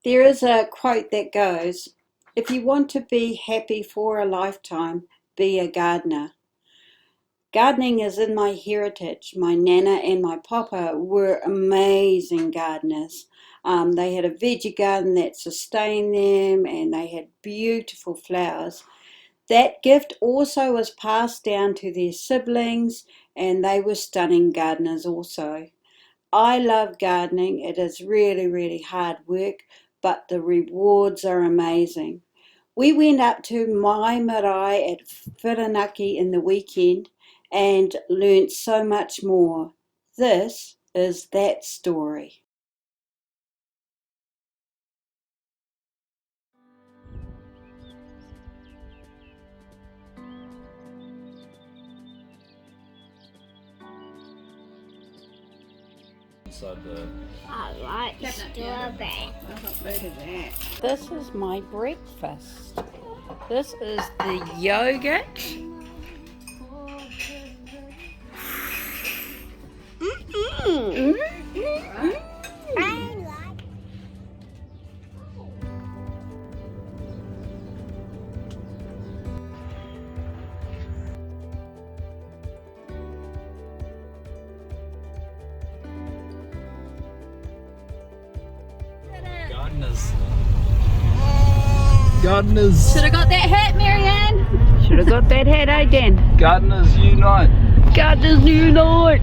There is a quote that goes, "If you want to be happy for a lifetime, be a gardener." Gardening is in my heritage. My nana and my papa were amazing gardeners. They had a veggie garden that sustained them and they had beautiful flowers. That gift also was passed down to their siblings and they were stunning gardeners also. I love gardening. It is really, really hard work, but the rewards are amazing. We went up to my marae at Whiranaki in the weekend and learnt so much more. This is that story. Inside the I like strawberry. This is my breakfast. This is the yogurt. I like. gardeners. Gardeners. Should have got that hat, Marianne. Should have got that hat, eh, Dan? Gardeners unite. Gardeners unite!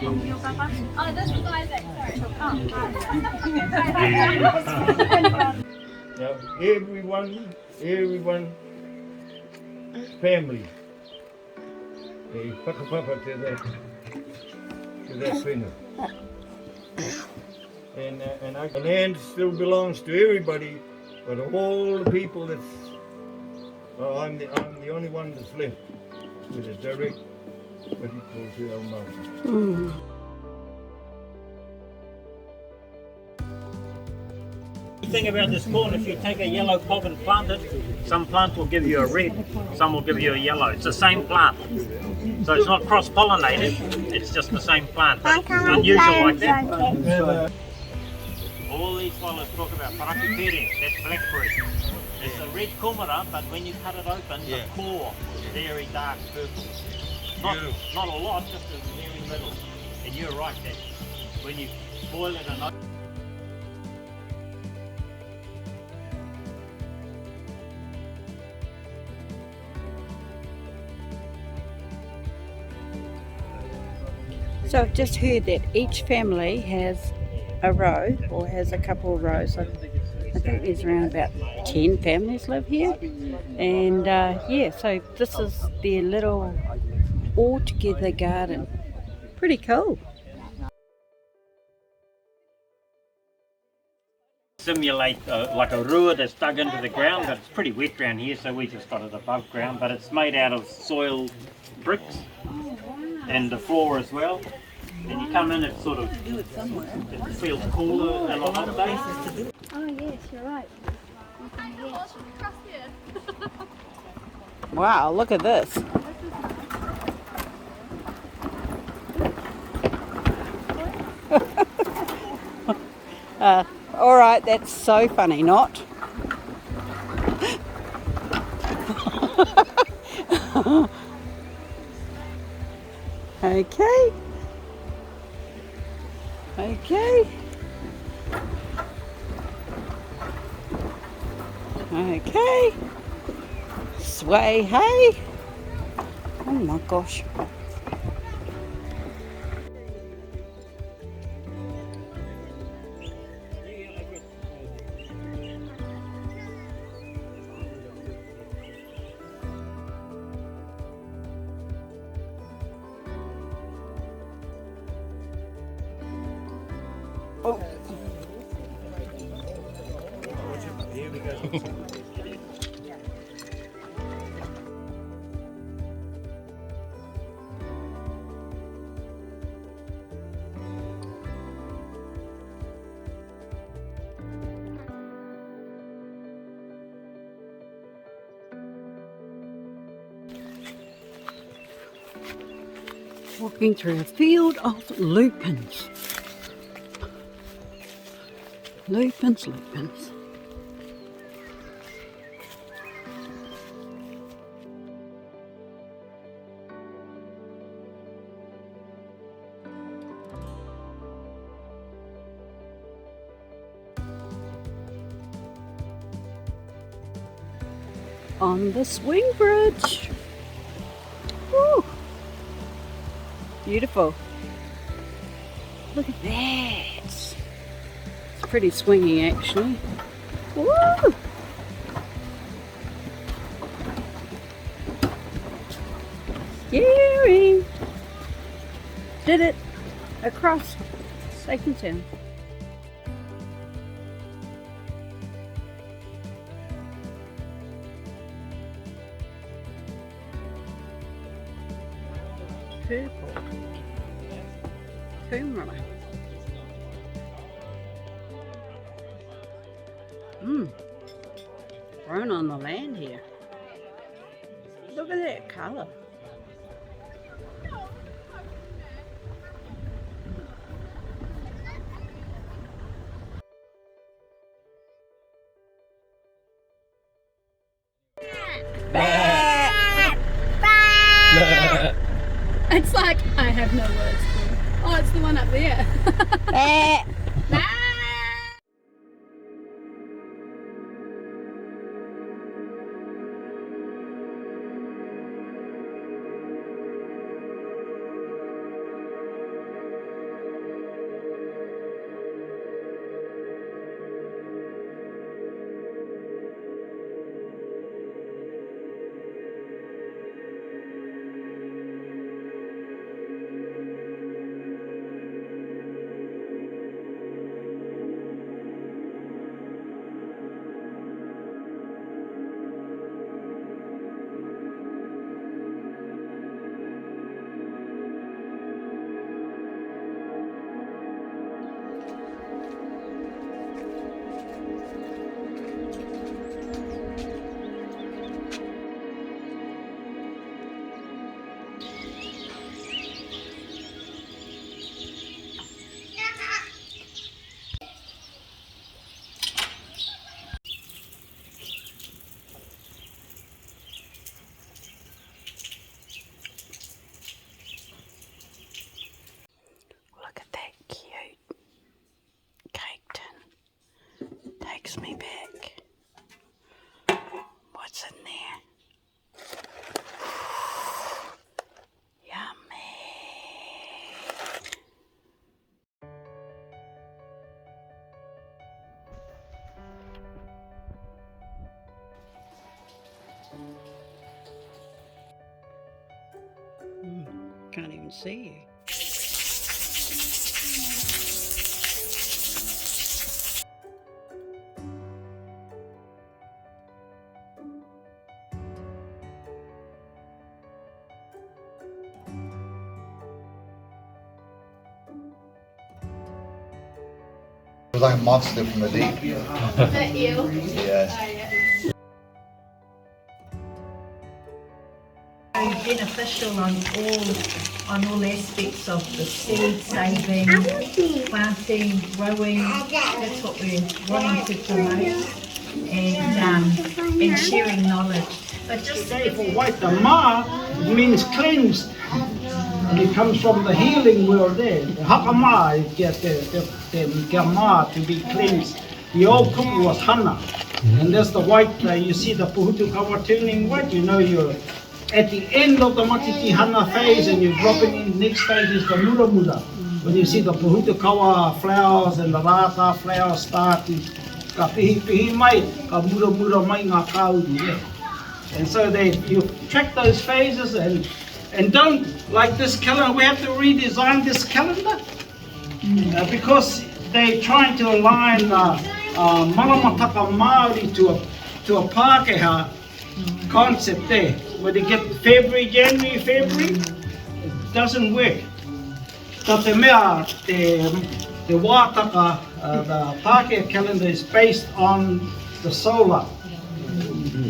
Oh, this was Isaac. Sorry. Now, everyone, family, they whakapapa to that funeral. And the land still belongs to everybody, but all the people that's, well, I'm the only one that's left with a direct, what he calls the old Maori. The thing about this corn, if you take a yellow pod and plant it, some plant will give you a red, some will give you a yellow. It's the same plant. So it's not cross-pollinated, it's just the same plant. But it's unusual like that. All these fellas talk about parakipere, that's blackberry. It's a red kumara, but when you cut it open, the core is very dark purple. Not a lot, just a very little. And you're right, that when you boil it and open, So I've just heard that each family has a row or has a couple of rows. I think there's around about 10 families live here. And yeah, so this is their little all-together garden. Pretty cool. simulate like a rua that's dug into the ground, but it's pretty wet around here, so we just got it above ground. But it's made out of soil bricks and the floor as well. And you come in, it sort of it feels cooler on a hot day. Oh yes, you're right. Wow, look at this. All right, that's so funny, not? Okay. Okay. Okay. Sway, hey. Oh my gosh. Oh. Walking through a field of lupins. Lupins, lupins. On the swing bridge. Woo! Beautiful. Look at that. It's pretty swingy actually. Woo! Scary. Did it across safe and sound. Purple. Kumara. Grown on the land here. Look at that colour. It's like, I have no words. Oh, it's the one up there. Takes me back. What's in there? Yummy. Can't even see you. It was like a monster from the deep. That eel? Yeah. Beneficial on all aspects of the seed saving, planting, growing. That's what we're wanting to promote, and sharing knowledge. But just For white, the ma means cleansed, and it comes from the healing world there. The hakama is just the ma to be cleansed. The old kupu was hana, and there's the white. You see the puhutu kawa turning white. You know you're at the end of the matiti hana phase, and you're dropping in. Next phase is the mura mura. When you see the puhutu kawa flowers and the rata flowers start to ka pihi mai, ka mura mura mai ngā kauri, yeah. And so you track those phases and don't, like this calendar, we have to redesign this calendar because they're trying to align maramataka Maori to a Pākehā concept there. Where they get January, February, it doesn't work. So te mea, the wātaka, the Pākehā calendar is based on the solar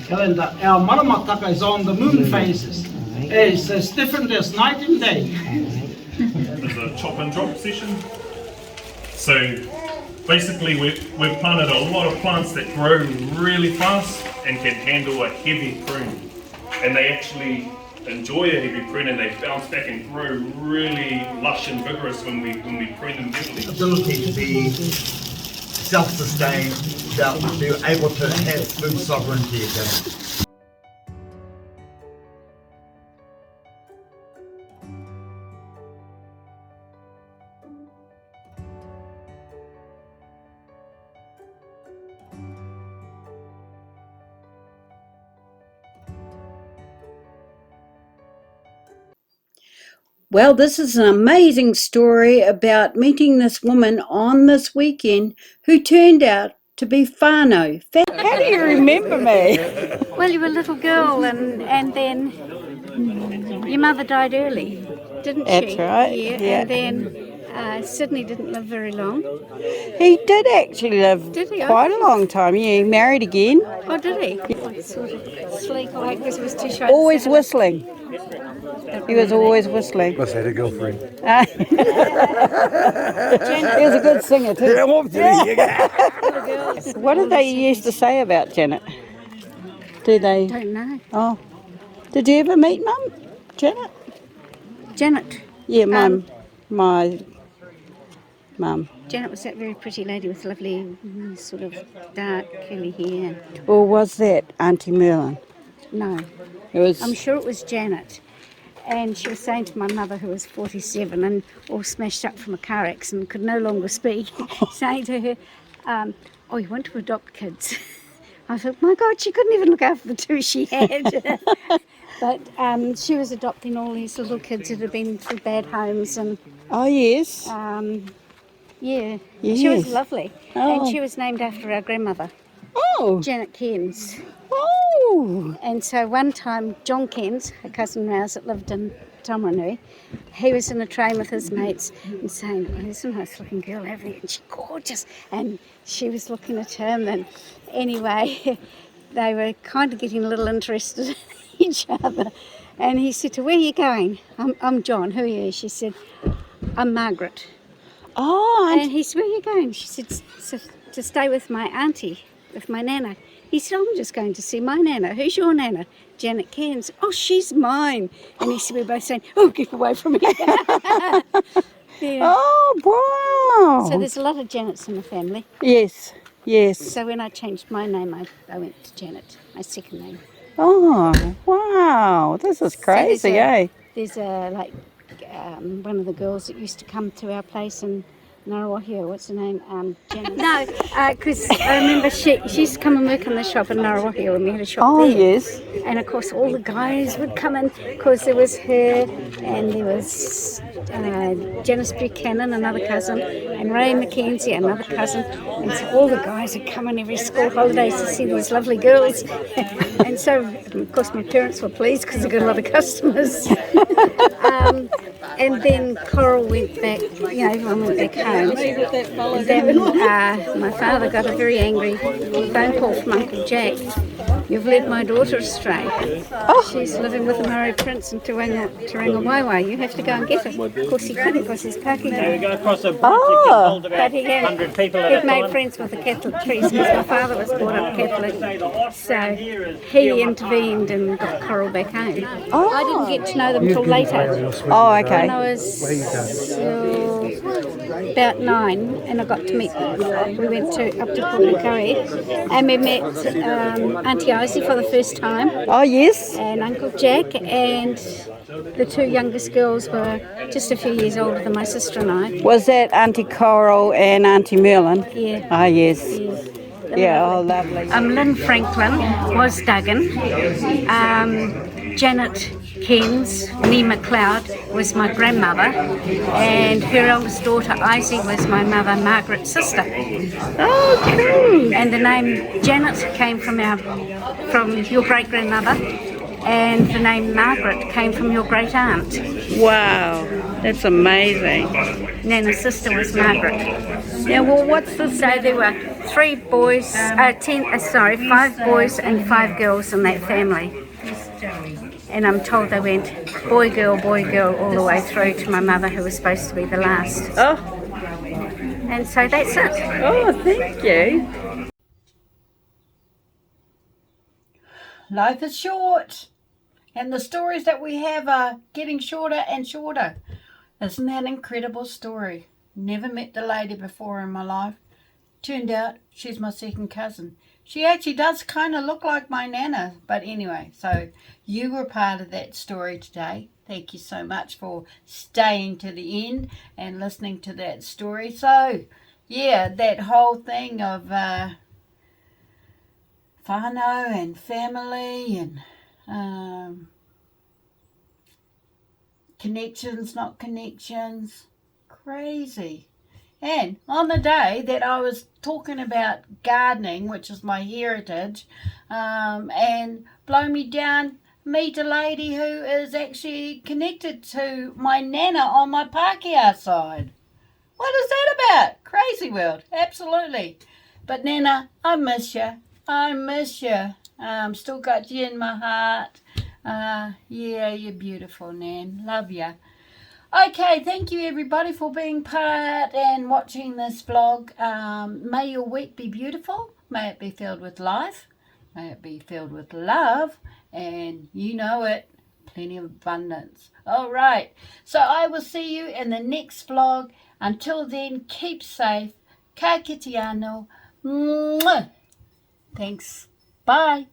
calendar. Our maramataka is on the moon phases. It's as different as night and day. There's a chop and drop session. So basically we've planted a lot of plants that grow really fast and can handle a heavy prune. And they actually enjoy a heavy prune and they bounce back and grow really lush and vigorous when we prune them heavily. Ability to be self-sustained, to be able to have food sovereignty again. Well, this is an amazing story about meeting this woman on this weekend who turned out to be whānau. How do you remember me? Well, you were a little girl and then your mother died early, didn't she? That's right, yeah. And then Sydney didn't live very long. He did actually live quite a long time. Yeah, he married again. Oh, did he? Sort of sleep awake because he was too shy. Always whistling. He was always whistling. Must have had a girlfriend. He was a good singer too. What did they used to say about Janet? Do they? Don't know. Oh. Did you ever meet Mum? Janet? Janet. Yeah, my mum. Janet was that very pretty lady with lovely sort of dark curly hair. Or was that Auntie Merlin? No. It was. I'm sure it was Janet. And she was saying to my mother, who was 47 and all smashed up from a car accident, could no longer speak, saying to her, oh, you want to adopt kids? I thought, my God, she couldn't even look after the two she had. But she was adopting all these little kids that had been through bad homes. And Oh, yes. yeah, Yes. she was lovely. Oh. And she was named after our grandmother, Oh. Janet Cairns. Oh. And so one time, John Cairns, a cousin of ours that lived in Taumarunui, he was in a train with his mates and saying, oh, there's a nice looking girl over there and she's gorgeous. And she was looking at him, and anyway, they were kind of getting a little interested in each other. And he said to her, where are you going? I'm John. Who are you? She said, I'm Margaret. Oh. And he said, where are you going? She said, to stay with my auntie, with my nana. He said, I'm just going to see my nana. Who's your nana? Janet Cairns. Oh, she's mine. And he said, we're both saying, oh, get away from me. Yeah. Oh, wow. So there's a lot of Janets in the family. Yes, yes. So when I changed my name, I went to Janet, my second name. Oh, wow. This is crazy, eh? There's one of the girls that used to come to our place in Ngarawahia, what's her name? Janet. No, because I remember she used to come and work in the shop in Ngarawahia when we had a shop there. Oh, yes. And of course all the guys would come in because there was her and there was Janice Buchanan, another cousin, and Ray Mackenzie, another cousin. And so all the guys would come in every school holidays to see these lovely girls. And so, of course, my parents were pleased because they got a lot of customers. And then Coral went back, everyone went back home. And then my father got a very angry phone call from Uncle Jack. You've led my daughter astray. Oh. She's living with a Maori prince in Waiwai. You have to go and get her. Of course he couldn't because he's parking So we there. go across a bridge, you can hold about But he 100 people at a he'd made time. friends with the Catholic priests because my father was brought up Catholic. So he intervened and got Coral back home. Oh. I didn't get to know them till later. Oh, okay. When I was about 9 and I got to meet them. We went up to Pukekohe and we met Auntie Ozzy for the first time. Oh, yes. And Uncle Jack, and the two youngest girls were just a few years older than my sister and I. Was that Auntie Coral and Auntie Merlin? Yeah. Ah, yes. Yeah, oh, lovely. Lynn Franklin was Duggan. Janet Ken's, Nee McLeod, was my grandmother, and her eldest daughter, Izzy, was my mother, Margaret's sister. Oh, cool. And the name Janet came from your great-grandmother, and the name Margaret came from your great-aunt. Wow, that's amazing. Nana's sister was Margaret. Yeah, well, what's the... So there were 5 boys and 5 girls in that family. And I'm told they went boy, girl, all the way through to my mother, who was supposed to be the last. Oh, And so that's it. oh, thank you. Life is short, and the stories that we have are getting shorter and shorter. Isn't that an incredible story? Never met the lady before in my life. Turned out she's my second cousin. She actually does kind of look like my nana. But anyway, so you were part of that story today. Thank you so much for staying to the end and listening to that story. So, yeah, that whole thing of whānau and family and connections, not connections. Crazy. And on the day that I was talking about gardening, which is my heritage, and blow me down, meet a lady who is actually connected to my nana on my Pākehā side. What is that about? Crazy world, absolutely. But Nana, I miss you. I miss you. Still got you in my heart. Yeah, you're beautiful, Nan. Love you. Okay, thank you everybody for being part and watching this vlog. May your week be beautiful. May it be filled with life. May it be filled with love. And you know it, plenty of abundance. All right, so I will see you in the next vlog. Until then, keep safe. Ka kite anō. Mwah. Thanks. Bye.